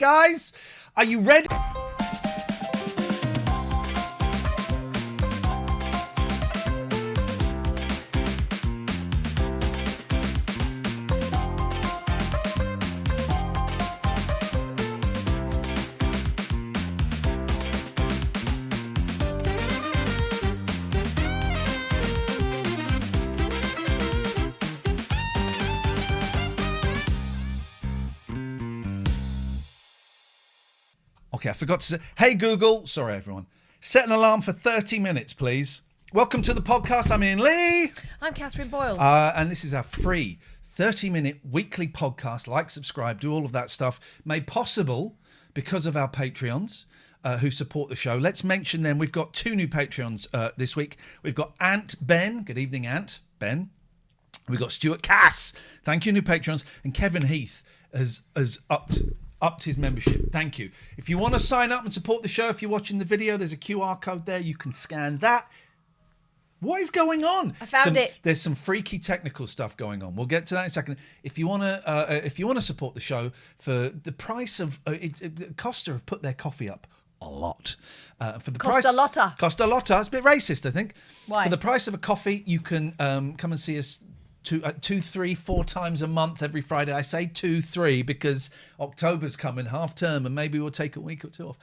Guys, are you ready? Okay, I forgot to say, hey Google, sorry everyone, set an alarm for 30 minutes, please. Welcome to the podcast. I'm Iain Lee. I'm Katherine Boyle. And this is our free 30-minute weekly podcast. Like, subscribe, do all of that stuff. Made possible because of our Patreons who support the show. Let's mention them. We've got 2 new Patreons this week. We've got Ant Ben. Good evening, Ant Ben. We've got Stuart Cass. Thank you, new Patreons. And Kevin Heath has upped his membership. Thank you. If you want to sign up and support the show, if you're watching the video, there's a QR code there. You can scan that. What is going on? I found it. There's some freaky technical stuff going on. We'll get to that in a second. If you want to support the show for the price of Costa have put their coffee up a lot. For the Costa Lotta. Costa Lotta. It's a bit racist, I think. Why? For the price of a coffee, you can come and see us 2, 3, 4 times a month every Friday. I say 2, 3 because October's coming, half term, and maybe we'll take a week or 2 off.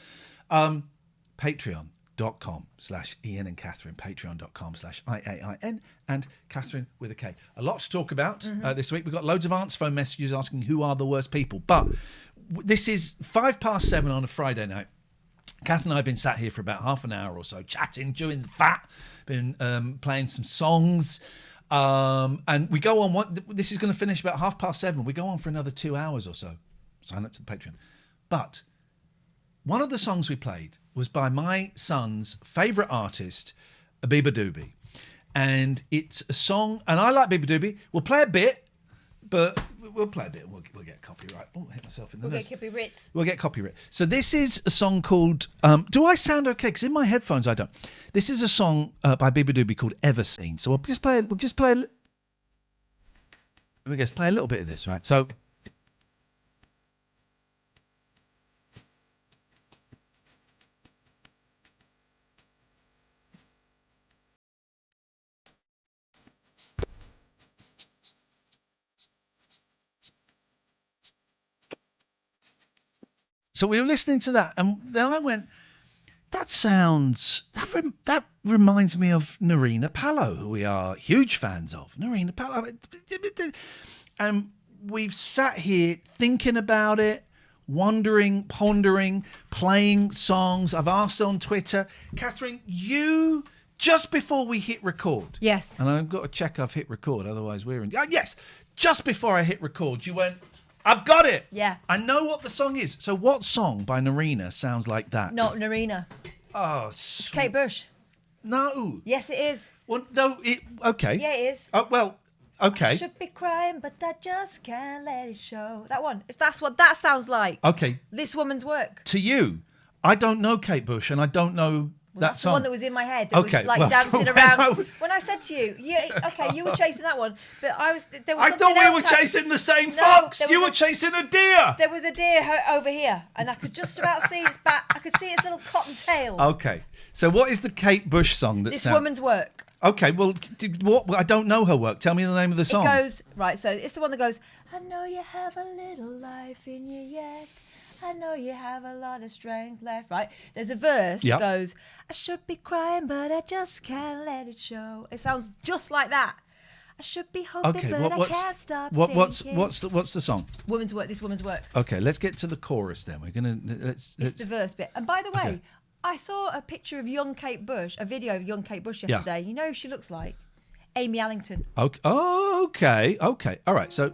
Patreon.com/Iain and Katherine. Patreon.com/IAIN and Katherine with a K. A lot to talk about this week. We've got loads of answer phone messages asking who are the worst people. But this is 7:05 on a Friday night. Kath and I have been sat here for about half an hour or so, chatting, chewing the fat, been playing some songs. And we go on, this is going to finish about 7:30. We go on for another 2 hours or so. Sign up to the Patreon. But one of the songs we played was by my son's favourite artist, Biba Doobie. And it's a song, and I like Biba Doobie. We'll play a bit, but we'll play a bit and we'll get copyright. Oh, I hit myself in the nose. Get copyright. We'll get copyright. So this is a song called, do I sound okay? Because in my headphones I don't. This is a song by Biba Doobie called Ever Seen. So we'll just play a little bit of this, right? So we were listening to that, and then I went, that reminds me of Narina Palo, who we are huge fans of. Narina Palo. And we've sat here thinking about it, wondering, pondering, playing songs. I've asked on Twitter, Katherine, you, just before we hit record. Yes. And I've got to check I've hit record, otherwise we're in. Yes, just before I hit record, you went, I've got it. Yeah. I know what the song is. So what song by Narina sounds like that? Not Narina. Oh, It's Kate Bush. No. Yes, it is. Well, no, okay. Yeah, it is. Oh, well, okay. I should be crying, but I just can't let it show. That one. That's what that sounds like. Okay. This woman's work. To you, I don't know Kate Bush, and I don't know that That's song. the one that was in my head. That Okay, was like well, dancing so around. When I said to you, okay, you were chasing that one, but I was. There was I something thought we were else chasing the same No, fox. there You was were chasing a deer. There was a deer over here, and I could just about see its back. I could see its little cotton tail. Okay. So what is the Kate Bush song that This woman's work. Okay, well, what? I don't know her work. Tell me the name of the song. It goes, right, so it's the one that goes, I know you have a little life in you yet. I know you have a lot of strength left, right? There's a verse Yep. that goes, I should be crying, but I just can't let it show. It sounds just like that. I should be hoping, Okay, but I can't stop what's thinking. the song? Woman's work, this woman's work. Okay, let's get to the chorus then. We're gonna It's the verse bit. And by the way, Okay. I saw a picture of young Kate Bush, a video of young Kate Bush yesterday. You know who she looks like? Amy Allington. Okay. Oh, okay. Okay. All right. So.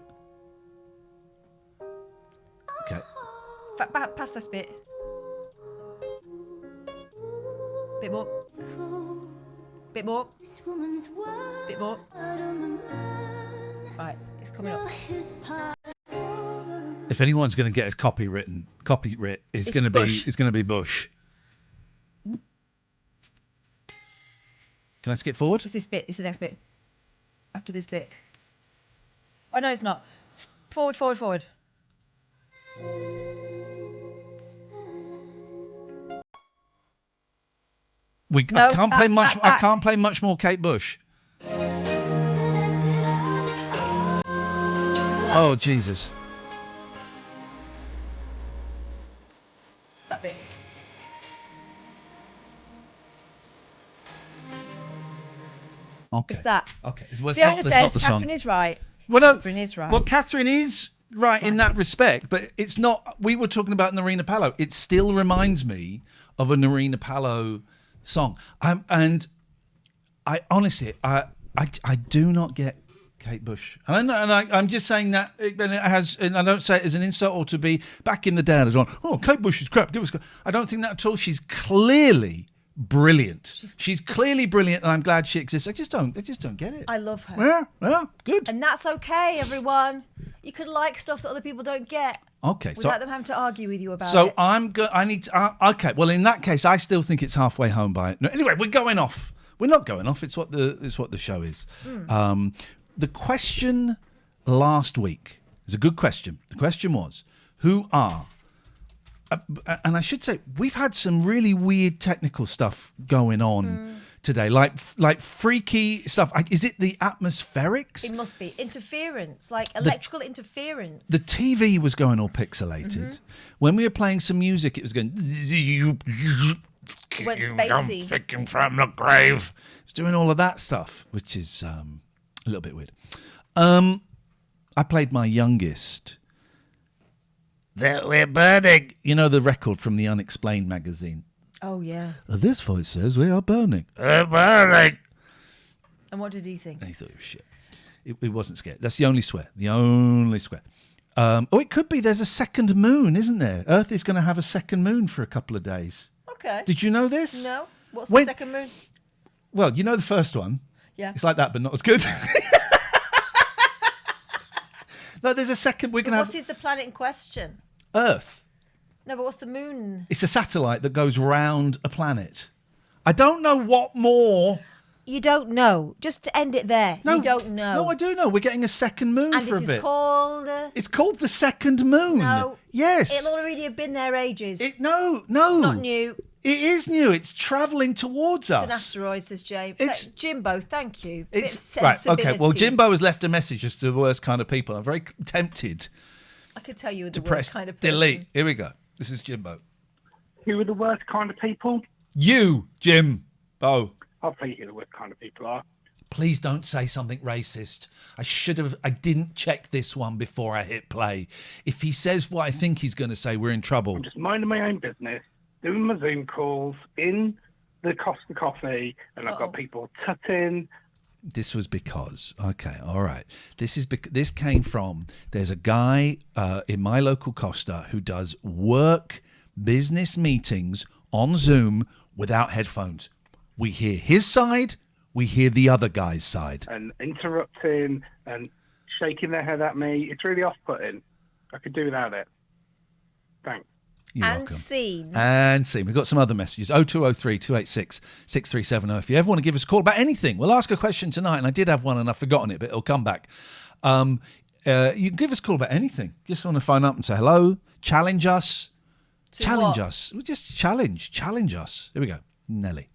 Okay. Pass this bit. Bit more. Bit more. Bit more. Right, it's coming up. If anyone's going to get his copyright, it's going to be Bush. Can I skip forward? It's this bit. It's the next bit. After this bit. Oh no, it's not. Forward. No. I can't play much. I can't play much more Kate Bush. Oh Jesus! That bit. Okay. What's that? Okay. Well, Fiona that's says not the song. Catherine is right. Well, no, Catherine is right. Well, Catherine is right in that respect, but it's not. We were talking about Narina Palo. It still reminds me of a Narina Palo song. And I honestly, I do not get Kate Bush. And I'm just saying that, and it has, and I don't say it as an insult or to be back in the day. I'd gone, oh, Kate Bush is crap. Give us. I don't think that at all. She's clearly brilliant. She's clearly brilliant, and I'm glad she exists. I just don't get it. I love her. Yeah, good. And that's okay, everyone. You can like stuff that other people don't get. Okay, without them having to argue with you about it. So I'm good. I need to. Okay, well, in that case, I still think it's halfway home by. No, anyway, we're going off. We're not going off. It's what the show is. The question last week is a good question. The question was, who are? And I should say, we've had some really weird technical stuff going on today, like freaky stuff. Is it the atmospherics? It must be interference, like electrical interference. The TV was going all pixelated. When we were playing some music, it was going. Went spacey. Picking from the grave. It's doing all of that stuff, which is a little bit weird. I played my youngest. That we're burning. You know the record from the Unexplained magazine. Oh yeah. This voice says we are burning. We're burning. And what did he think? And he thought it was shit. It wasn't scared. That's the only swear. The only swear. It could be. There's a second moon, isn't there? Earth is going to have a second moon for a couple of days. Okay. Did you know this? No. What's the second moon? Well, you know the first one. Yeah. It's like that, but not as good. No, there's a second. We're going to have. What is the planet in question? Earth. No, but what's the moon? It's a satellite that goes round a planet. I don't know what more. You don't know. Just to end it there. No, you don't know. No, I do know. We're getting a second moon and for a bit. And it is called... It's called the second moon. No. Yes. It'll already have been there ages. No. It's not new. It is new. It's travelling towards us. It's an asteroid, says James. It's Jimbo, thank you. It's right. Okay. Well, Jimbo has left a message as to the worst kind of people. I'm very tempted. I could tell you to the press worst kind of person. delete. Here we go. This is Jimbo. Who are the worst kind of people? You, Jimbo. I'll tell you who the worst kind of people are. Please don't say something racist. I didn't check this one before I hit play. If he says what I think he's going to say, we're in trouble. I'm just minding my own business, doing my Zoom calls in the Costa Coffee, and I've got people tutting. This was because, okay, all right. This came from, there's a guy in my local Costa who does work business meetings on Zoom without headphones. We hear his side, we hear the other guy's side. And interrupting and shaking their head at me. It's really off-putting. I could do without it. Thanks. You're and welcome. Scene. And scene. We've got some other messages. 0203 286 6370. If you ever want to give us a call about anything, we'll ask a question tonight. And I did have one and I've forgotten it, but it'll come back. You can give us a call about anything. Just want to phone up and say hello. Challenge us. Challenge us. Just challenge us. Here we go. Nelly.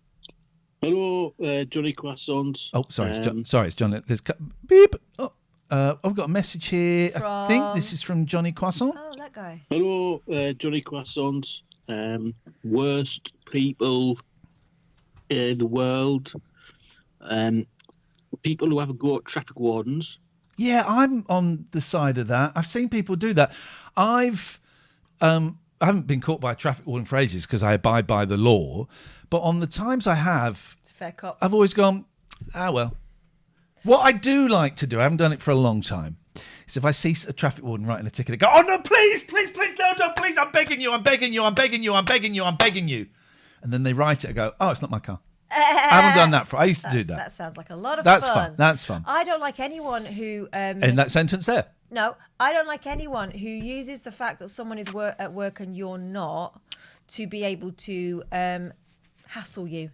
Hello, Johnny Croissant. Oh, sorry. It's John. There's beep. Oh, I've got a message here. I think this is from Johnny Croissant. Oh, that guy. Hello, Johnny Croissant. Worst people in the world. People who have a go at traffic wardens. Yeah, I'm on the side of that. I've seen people do that. I haven't been caught by a traffic warden for ages because I abide by the law. But on the times I have, it's a fair cop. I've always gone, well. What I do like to do, I haven't done it for a long time, is if I see a traffic warden writing a ticket, I go, oh no, please, no, please, I'm begging you. And then they write it, I go, oh, it's not my car. I haven't done that I used to do that. That sounds like a lot of fun. That's fun. I don't like anyone who... in that sentence there? No, I don't like anyone who uses the fact that someone is at work and you're not to be able to hassle you.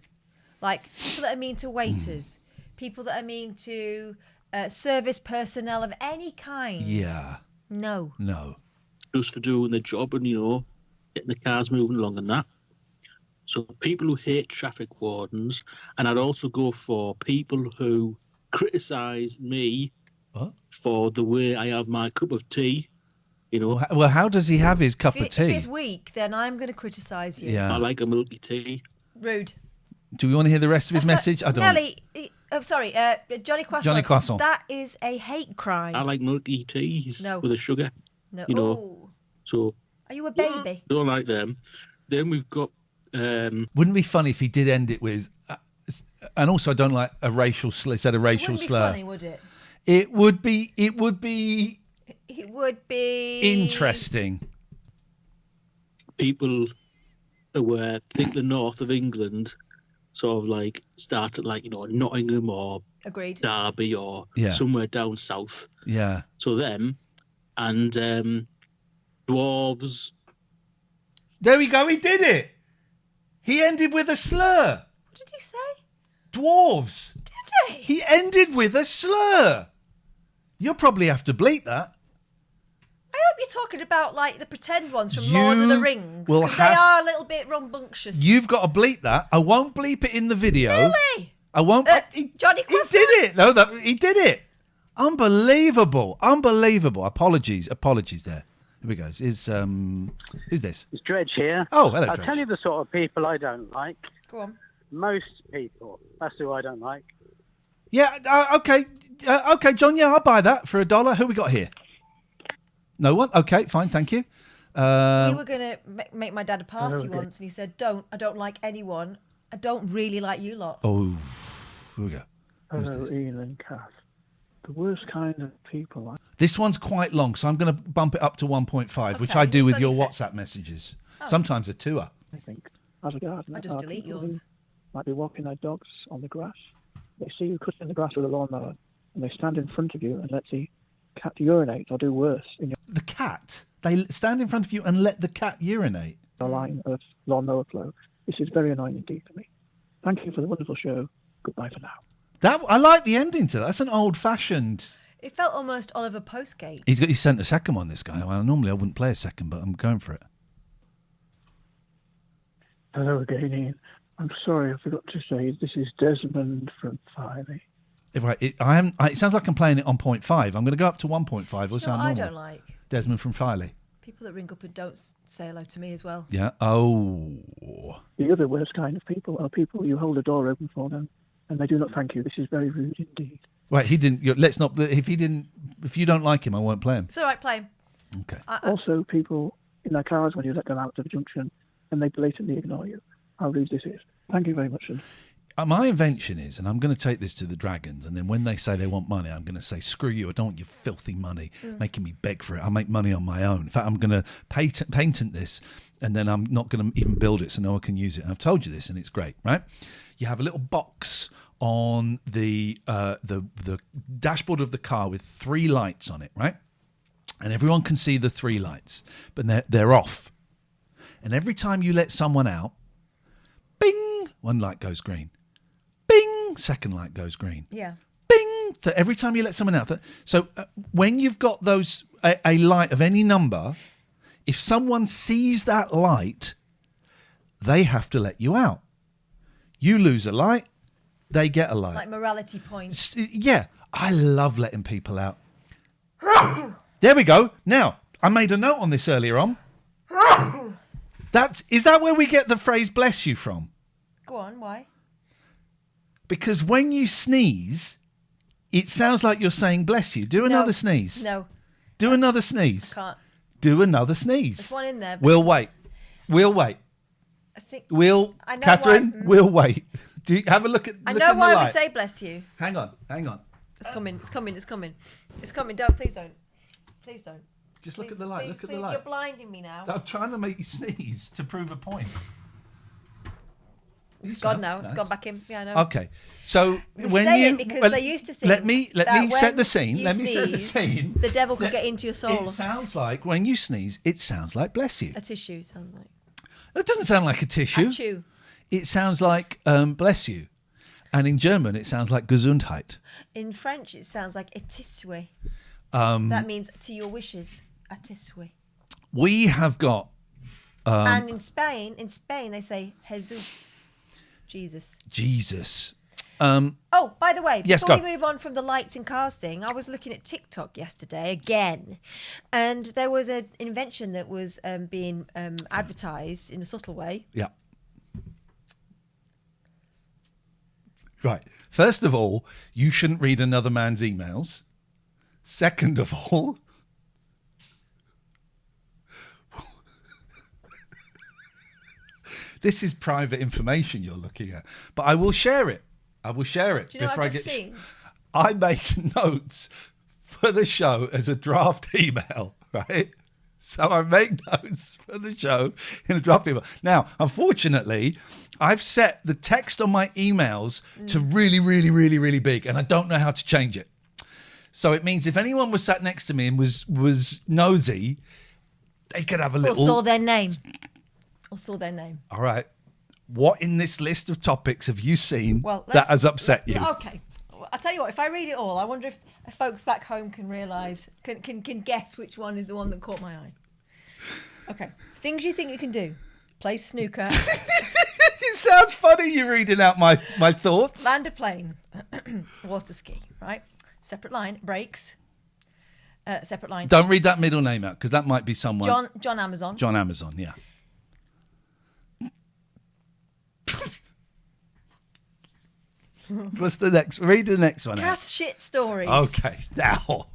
Like people that are mean to waiters, people that are mean to service personnel of any kind. Yeah. No. Just for doing the job and, getting the cars moving along and that. So people who hate traffic wardens, and I'd also go for people who criticise me What? for the way I have my cup of tea. You know, Well, how does he have his cup of If tea? it's weak, then I'm going to criticise you. Yeah. I like a milky tea. Rude. Do we want to hear the rest of his message? I don't. Nelly, I'm sorry, Johnny Croissant. Johnny Croissant. That is a hate crime. I like milky teas No. with a sugar. No. You know. Ooh. So Are you a baby? don't like them. Then we've got Wouldn't it be funny if he did end it with, and also I don't like a racial slur. Said a racial Wouldn't be slur. funny, would it? It would be. It would be It would be interesting. people who think the north of England sort of like start at like, you know, Nottingham or Agreed. Derby or Yeah. somewhere down south. Yeah. So them and dwarves. There we go. He did it. He ended with a slur. What did he say? Dwarves. Did he? He ended with a slur. You'll probably have to bleep that. I hope you're talking about like the pretend ones from Lord of the You Rings. will Because they have- are a little bit rambunctious. You've got to bleep that. I won't bleep it in the video. Really? I won't. Johnny He Croissant? did it. No, he did it. Unbelievable. Apologies there. Here we go. Who's this? It's Dredge here. Oh, hello, I'll Dredge. tell you the sort of people I don't like. Go on. Most people. That's who I don't like. Yeah. Okay. Okay, John. Yeah, I'll buy that for $1. Who we got here? No one. Okay, fine. Thank you. We were going to make my dad a party okay. once, and he said, I don't like anyone. I don't really like you lot. Oh, here we go. Who's Hello, this? Iain and Kath. The worst kind of people. This one's quite long, so I'm going to bump it up to 1.5, which Okay, I do it's with your only fair. WhatsApp messages. Oh. Sometimes a 2-er. I think, as a gardener, I just are delete people yours. who might be walking their dogs on the grass. They see you cutting the grass with a lawnmower, and they stand in front of you and let the cat urinate or do worse in The cat. They stand in front of you and let the cat urinate. your line of lawnmower flow. This is very annoying indeed for me. Thank you for the wonderful show. Goodbye for now. I like the ending to that. That's an old-fashioned. It felt almost Oliver Postgate. He sent a second one. This guy. Well, normally I wouldn't play a second, but I'm going for it. Hello again, Ian. I'm sorry, I forgot to say this is Desmond from Filey. It sounds like I'm playing it on 0.5. I'm going to go up to 1.5. Or You know sound what I normal. don't like? Desmond from Filey. People that ring up and don't say hello to me as well. Yeah. Oh. The other worst kind of people are people you hold a door open for them and they do not thank you. This is very rude indeed. Right. He didn't. Let's not. If you don't like him, I won't play him. It's all right, play him. Okay. Also, people in their cars when you let them out of the junction and they blatantly ignore you. How rude this is. Thank you very much. My invention is, and I'm going to take this to the Dragons, and then when they say they want money, I'm going to say, screw you, I don't want your filthy money, making me beg for it. I'll make money on my own. In fact, I'm going to patent this, and then I'm not going to even build it so no one can use it. And I've told you this, and it's great, right? You have a little box on the dashboard of the car with 3 lights on it, right? And everyone can see the 3 lights, but they're off. And every time you let someone out, bing, one light goes green. Bing, second light goes green. Yeah. Bing, every time you let someone out. So when you've got those a light of any number, if someone sees that light, they have to let you out. You lose a light, they get a light. Like morality points. Yeah, I love letting people out. There we go. Now, I made a note on this earlier on. Is that where we get the phrase bless you from? Go on, why? Because when you sneeze, it sounds like you're saying bless you. Do another sneeze. No, Do another sneeze. can't. Do another sneeze. There's one in there. But We'll wait. We'll wait. I think I know Catherine, why- we'll wait. Do you have a look at I look know in the why light. we say bless you. Hang on. It's coming. It's coming. It's coming. It's coming. Don't. Please don't. Please don't. Just look Please, at the light. please, Look at please, the light. You're blinding me now. I'm trying to make you sneeze to prove a point. It's gone now. It's gone back in. Yeah, I know. Okay, so We when say you it because they used to think let me that set when the scene. you Let me set the sneezed, scene. The devil could That get into your soul. It sounds like when you sneeze, it sounds like bless you. A tissue sounds like. It doesn't sound like a tissue. Achoo. It sounds like bless you, and in German it sounds like Gesundheit. In French, it sounds like etiswe. That means to your wishes. Etiswe. We have got And in Spain, they say Jesus. Jesus. Oh, by the way, Yes, before go. we move on from the lights and cars thing, I was looking at TikTok yesterday again, and there was an invention that was being advertised in a subtle way. Yeah. Right. First of all, you shouldn't read another man's emails. Second of all, this is private information you're looking at, but I will share it. Do you know what I've just seen? I make notes for the show as a draft email, right? So I make notes for the show in a draft email. Now, unfortunately, I've set the text on my emails to really, really, really, really big, and I don't know how to change it. So it means if anyone was sat next to me and was nosy, they could have a little... Or saw their name. All right. What in this list of topics have you seen Well, that has upset you? Okay. Well, I'll tell you what, if I read it all, I wonder if folks back home can realise, can guess which one is the one that caught my eye. Okay. Things you think you can do. Play snooker. It sounds funny you reading out my thoughts. Land a plane. Water ski, right? Separate line. Brakes. Separate line. Don't read that middle name out because that might be someone. John Amazon. John Amazon, yeah. What's the next? Read the next one out. Kath shit stories. Okay, now.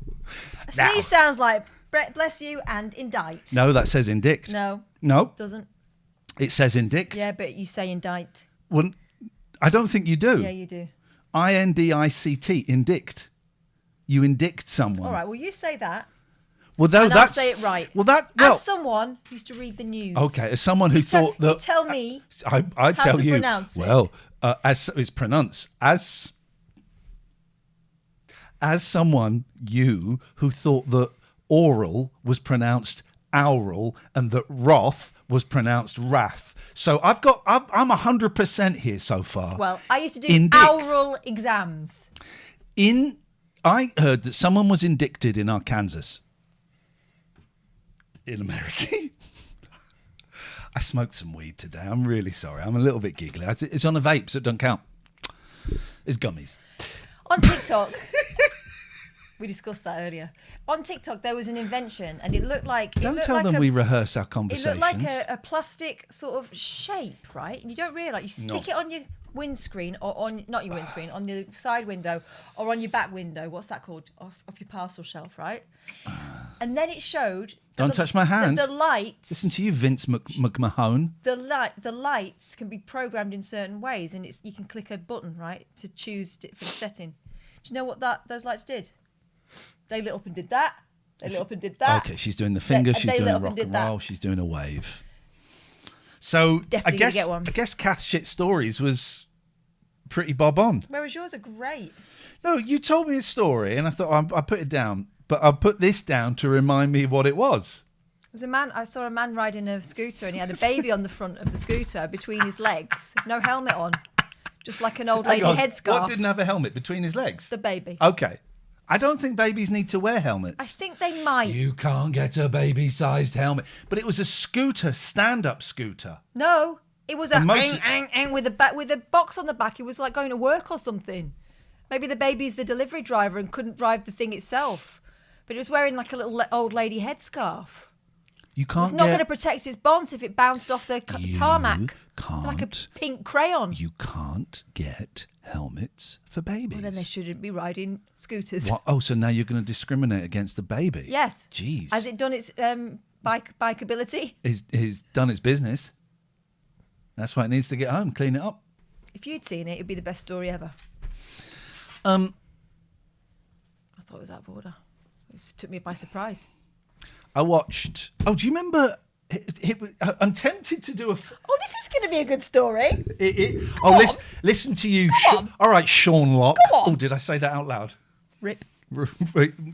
A sneeze sounds like bless you and indict. No, that says indict. No, No, doesn't. it says indict. Yeah, but you say indict. Well, I don't think you do. Yeah, you do. INDICT, indict. You indict someone. All right, well, you say that. Well, no, And I'll that's say it right. Well, As someone who used to read the news. okay. As someone who thought you that tell me I how tell to you. pronounce it. Well, as it's pronounced as someone who thought that oral was pronounced aural and that wrath was pronounced wrath. So I'm 100% here so far. Well, I used to do Indict. oral exams. I heard that someone was indicted in Arkansas. In America. I smoked some weed today. I'm really sorry. I'm a little bit giggly. It's on a vape, so it don't count. It's gummies. On TikTok, we discussed that earlier. On TikTok, there was an invention, and it looked like... Don't tell them we rehearse our It conversations. looked like a plastic sort of shape, right? And you don't realise. You stick it on your windscreen, or on... Not your windscreen, on your side window, or on your back window. What's that called? Off your parcel shelf, right? And then it showed... Don't touch my hand. The lights... Listen to you, Vince McMahon. The lights can be programmed in certain ways, and you can click a button, right, to choose for the setting. Do you know what those lights did? They lit up and did that. They lit up and did that. Okay, she's doing the finger, she's doing lit a up and rock did and that. roll, she's doing a wave. So Definitely gonna get one. I guess Kath Shit Stories was pretty bob on. Whereas yours are great. No, you told me a story and I thought I put it down, but I'll put this down to remind me what it was. There was a man. I saw a man riding a scooter, and he had a baby on the front of the scooter between his legs, no helmet on, just like an old lady Hang on, headscarf. What didn't have a helmet between his legs? The baby. Okay. I don't think babies need to wear helmets. I think they might. You can't get a baby-sized helmet. But it was a scooter, stand-up scooter. No, it was a motor- with a box on the back. It was like going to work or something. Maybe the baby's the delivery driver and couldn't drive the thing itself, but it was wearing like a little old lady headscarf. You It can't was not going to protect its bonds if it bounced off the tarmac. Can't, Like a pink crayon. You can't get helmets for babies. Well, then they shouldn't be riding scooters. What? Oh, so now you're going to discriminate against the baby? Yes. Jeez. Has it done its bikeability? He's done its business. That's why it needs to get home, clean it up. If you'd seen it, it'd be the best story ever. I thought it was out of order. It just took me by surprise. I watched. Oh, do you remember? I'm tempted to do a. Oh, this is going to be a good story. Listen to you. on. All right, Sean Locke. Go on. Oh, did I say that out loud? Rip.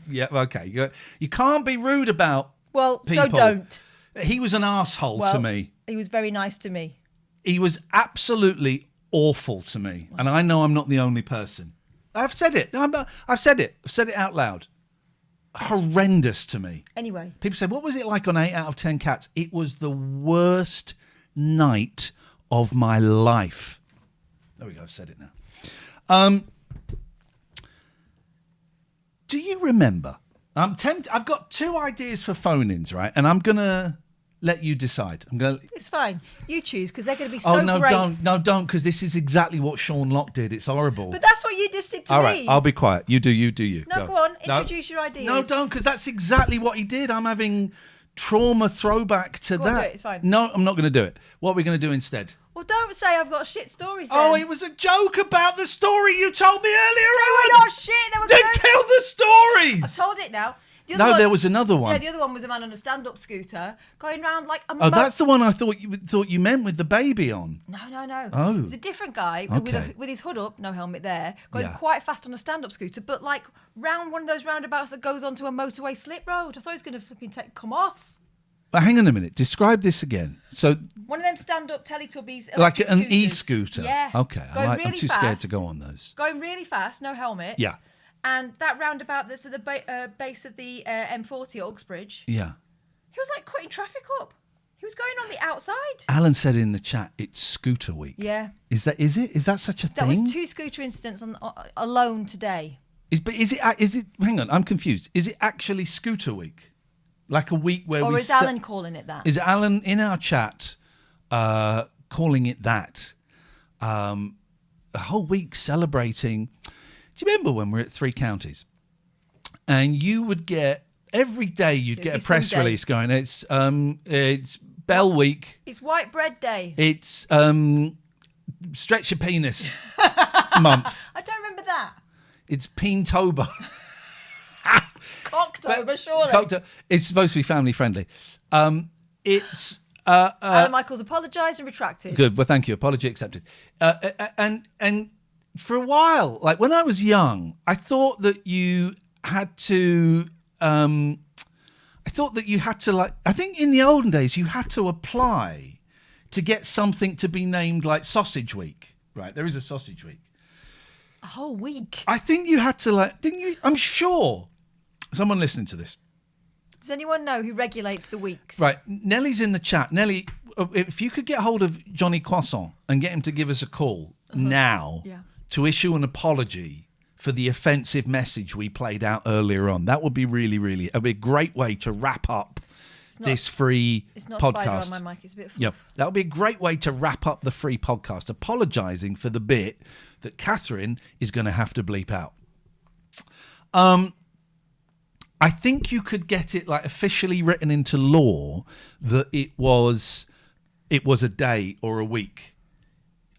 Yeah. Okay. You can't be rude about. Well, people. so don't. He was an asshole to me. He was very nice to me. He was absolutely awful to me, and I know I'm not the only person. I've said it. No, I'm not, I've said it. I've said it out loud. horrendous to me. Anyway. People say, what was it like on 8 out of 10 Cats? It was the worst night of my life. There we go, I've said it now. Do you remember? I've got 2 ideas for phone-ins, right? And I'm going to let you decide. It's fine. You choose, because they're going to be so no, great. don't, because this is exactly what Sean Locke did. It's horrible. But that's what you just did to All me. right, I'll be quiet. You do you. No, go on. Introduce your ideas. No, don't, because that's exactly what he did. I'm having trauma throwback to Go that. on, do it. It's fine. No, I'm not going to do it. What are we going to do instead? Well, don't say I've got shit stories then. Oh, it was a joke about the story you told me earlier They on. were not shit. They were Then good. tell the stories. I told it now. The other No, one, there was another one. Yeah, the other one was a man on a stand-up scooter going round like a Oh, that's the one I thought you meant with the baby on. No. Oh. It was a different guy Okay. with his hood up, no helmet there, going Yeah. quite fast on a stand-up scooter, but like round one of those roundabouts that goes onto a motorway slip road. I thought he was going to flipping come off. But hang on a minute. Describe this again. So, One of them stand-up Teletubbies. like electric an scooters. e-scooter. Yeah. Okay. Going I'm really too scared to fast. go on those. Going really fast, no helmet. Yeah. And that roundabout that's at the base of the M40 at Uxbridge, Yeah. he was like cutting traffic up. He was going on the outside. Alan said in the chat, it's Scooter Week. Yeah. Is it? Is that such a That thing? was 2 scooter incidents alone today. Is it? Hang on, I'm confused. Is it actually Scooter Week? Like a week where Or we? is Alan calling it that? Is Alan in our chat calling it that? A whole week celebrating. Do you remember when we were at 3 Counties, and you would get every day you'd get a press Sunday. release going. It's Bell Week. It's White Bread Day. It's Stretch Your Penis month. I don't remember that. It's Peentober. Cocktober, surely. It's supposed to be family friendly. It's Alan Michaels apologised and retracted. good. Well, thank you. Apology accepted. And for a while, like when I was young, I thought that you had to. I think in the olden days you had to apply to get something to be named like Sausage Week. Right? There is a Sausage Week. A whole week. I think you had to didn't you? I'm sure. Someone listening to this. Does anyone know who regulates the weeks? Right, Nellie's in the chat. Nellie, if you could get hold of Johnny Croissant and get him to give us a call now to issue an apology for the offensive message we played out earlier on, that would be it'd be a great way to wrap up this free It's not podcast. spider on my mic. It's a bit fluff. Yep, that would be a great way to wrap up the free podcast, apologising for the bit that Katherine is going to have to bleep out. I think you could get it like officially written into law that it was a day or a week.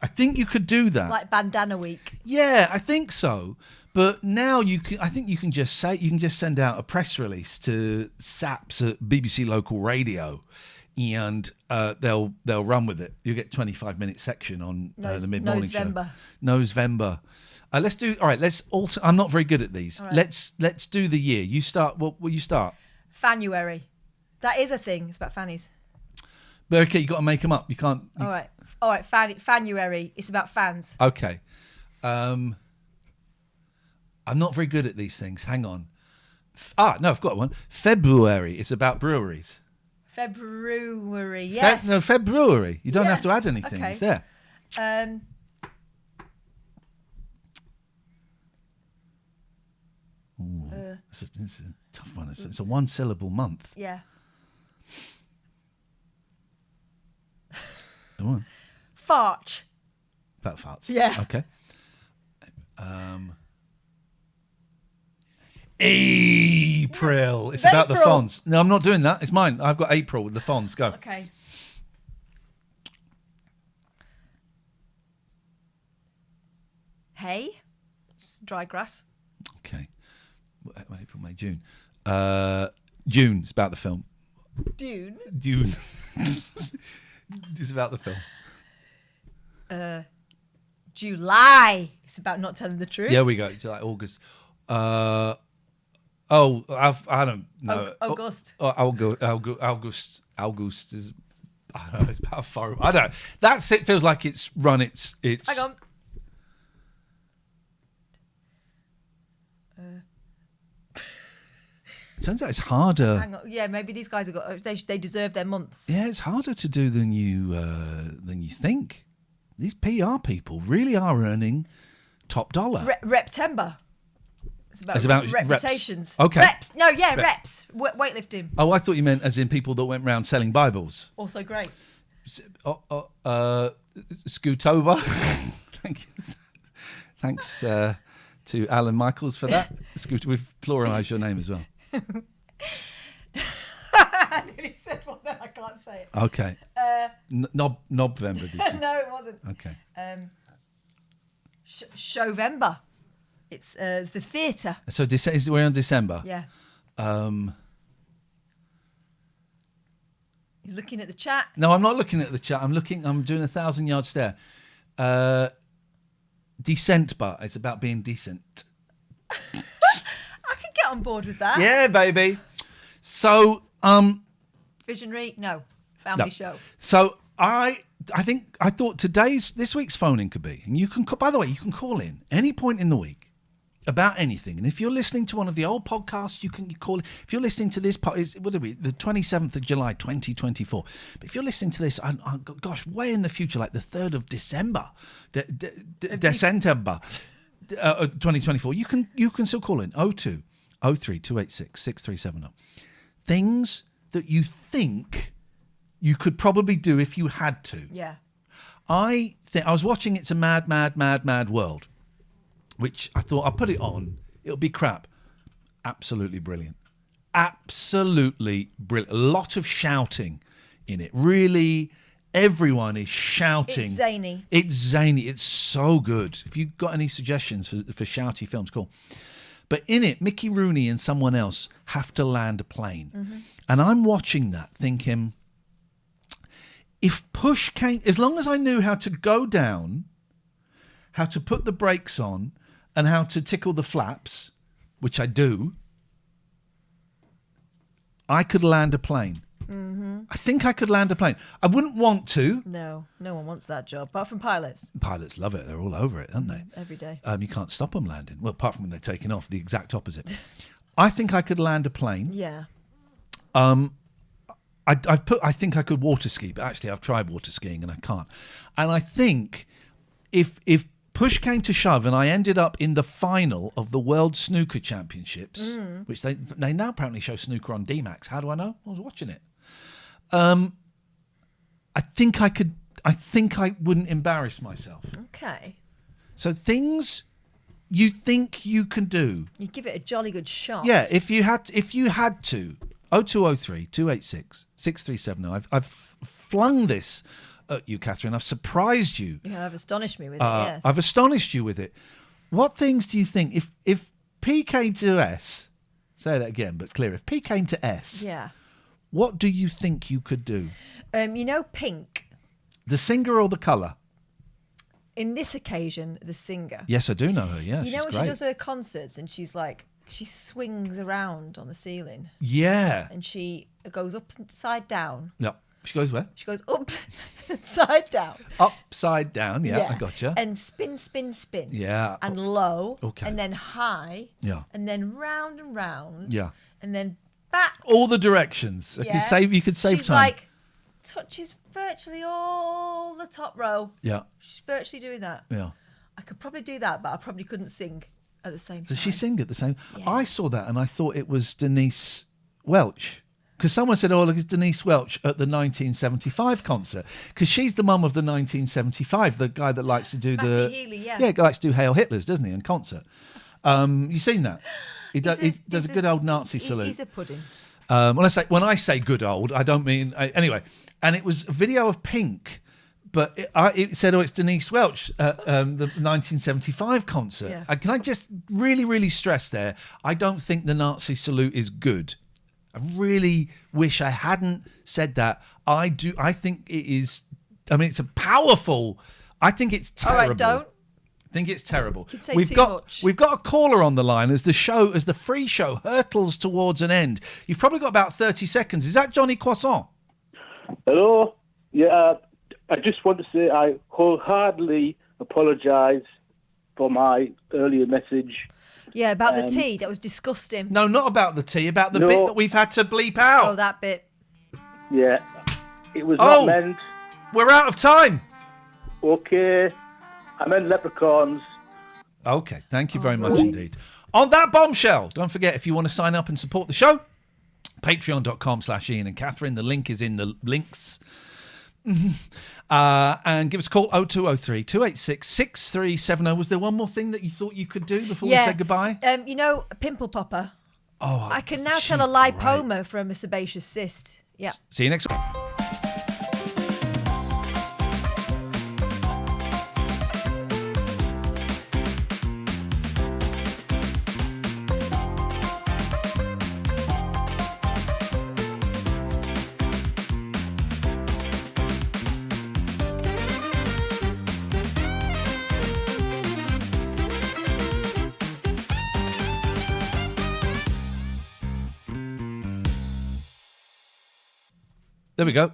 I think you could do that. Like Bandana Week. Yeah, I think so. But now I think you can just send out a press release to SAPs at BBC Local Radio, and they'll run with it. You'll get 25-minute section on the mid-morning show. November. Let's do. All right. Let's also. I'm not very good at these. Right. Let's do the year. You start. What will you start? Fanuary. That is a thing. It's about fannies. But okay, you got to make them up. You can't. All right. Fanuary. It's about fans. Okay. I'm not very good at these things. Hang on. No, I've got one. February. It's about breweries. February. Yes. February. You don't Yeah, have to add anything. okay. It's there. It's a tough one. It's a 1-syllable month. Yeah. Go on. Farch. About farts. Yeah. Okay. April. It's about the April. Fonz. No, I'm not doing that. It's mine. I've got April with the Fonz. Go. Okay. Hay. It's dry grass. Okay. April, May, June. June. It's about the film. Dune. June. It's about the film. July. It's about not telling the truth. Yeah, we go. July, August. I don't know. August. August is. I don't know. It's about far. I don't know. That's it. Feels like it's run. It's. Hang on. Turns out it's harder. Hang on. Yeah, maybe these guys have got. They deserve their months. Yeah, it's harder to do than you think. These PR people really are earning top dollar. Reptember. It's about reputations. Reps. Okay. Reps. No, yeah, reps. Weightlifting. Oh, I thought you meant as in people that went round selling Bibles. Also great. Scootova. Thank you. Thanks to Alan Michaels for that. Scoot, we've pluralised your name as well. I nearly said one there. I can't say it. Okay. November, did you? No, it wasn't. Okay. Showvember. It's the theatre. So we're on December. Yeah. He's looking at the chat. No, I'm not looking at the chat. I'm doing 1,000-yard stare. December. It's about being decent. I can get on board with that. Yeah, baby. So, Visionary? No. Family show. So I thought this week's phone-in could be, and you can, by the way, you can call in any point in the week about anything. And if you're listening to one of the old podcasts, you call. If you're listening to this, would it be the 27th of July, 2024? But if you're listening to this, gosh, way in the future, like the 3rd of December, December, 2024, you can still call in 02 03 286 6370. Things that you think you could probably do if you had to. Yeah. I was watching It's a Mad, Mad, Mad, Mad World, which I thought I'll put it on. It'll be crap. Absolutely brilliant. Absolutely brilliant. A lot of shouting in it. Really, everyone is shouting. It's zany. It's zany. It's so good. If you've got any suggestions for shouty films, cool. But in it, Mickey Rooney and someone else have to land a plane. Mm-hmm. And I'm watching that thinking, if push came, as long as I knew how to go down, how to put the brakes on, and how to tickle the flaps, which I do, I could land a plane. Mm-hmm. I think I could land a plane. I wouldn't want to. No one wants that job, apart from pilots. Pilots love it. They're all over it, aren't they? Every day. You can't stop them landing. Well, apart from when they're taking off, the exact opposite. I think I could land a plane. Yeah. I think I could water ski, but actually I've tried water skiing and I can't. And I think if push came to shove and I ended up in the final of the World Snooker Championships, which they now apparently show snooker on D-Max. How do I know? I was watching it. I think I wouldn't embarrass myself. Okay. So things you think you can do. You give it a jolly good shot. Yeah, if you had to. 0203 286 6370. I've flung this at you, Catherine. I've surprised you. You have astonished me with it, yes. I've astonished you with it. What things do you think, if P came to S, say that again, but clear, if P came to S, yeah, what do you think you could do? Pink. The singer or the colour? In this occasion, the singer. Yes, I do know her, yeah, she's when great. She does her concerts and she swings around on the ceiling. Yeah. And she goes upside down. No. She goes where? She goes upside down. Upside down, yeah. I gotcha. And spin, spin, spin. Yeah. And low. Okay. And then high. Yeah. And then round and round. Yeah. And then back. All the directions. Yeah. You could save She's time. Touches virtually all the top row. Yeah. She's virtually doing that. Yeah. I could probably do that, but I probably couldn't sing at the same time. Does she sing at the same? Yeah. I saw that and I thought it was Denise Welch. Because someone said, oh, look, it's Denise Welch at the 1975 concert. Because she's the mum of the 1975, the guy that likes to do Matty Healy, yeah. Yeah, likes to do Hail Hitlers, doesn't he, in concert? You seen that? He does a good old Nazi salute. He's a pudding. When I say good old, I don't mean... anyway, and it was a video of Pink, but it said, oh, it's Denise Welch at the 1975 concert. Yeah. Can I just really, really stress there, I don't think the Nazi salute is good. I really wish I hadn't said that. I think it is... it's a powerful... I think it's terrible. All right, don't. I think it's terrible. You'd say We've too got much. We've got a caller on the line as the free show hurtles towards an end. You've probably got about 30 seconds. Is that Johnny Croissant? Hello. Yeah, I just want to say I wholeheartedly apologise for my earlier message. Yeah, about the tea. That was disgusting. No, not about the tea. About the No. bit that we've had to bleep out. Oh, that bit. Yeah. It was Oh. not meant. We're out of time. Okay. I meant leprechauns. Okay, thank you very much right. indeed. On that bombshell, don't forget, if you want to sign up and support the show, patreon.com/Iain and Katherine. The link is in the links. And give us a call 0203 286 6370. Was there one more thing that you thought you could do before we said goodbye? You know, a pimple popper. Oh, I can now she's tell a great. lipoma from a sebaceous cyst. Yeah. See you next week. There we go.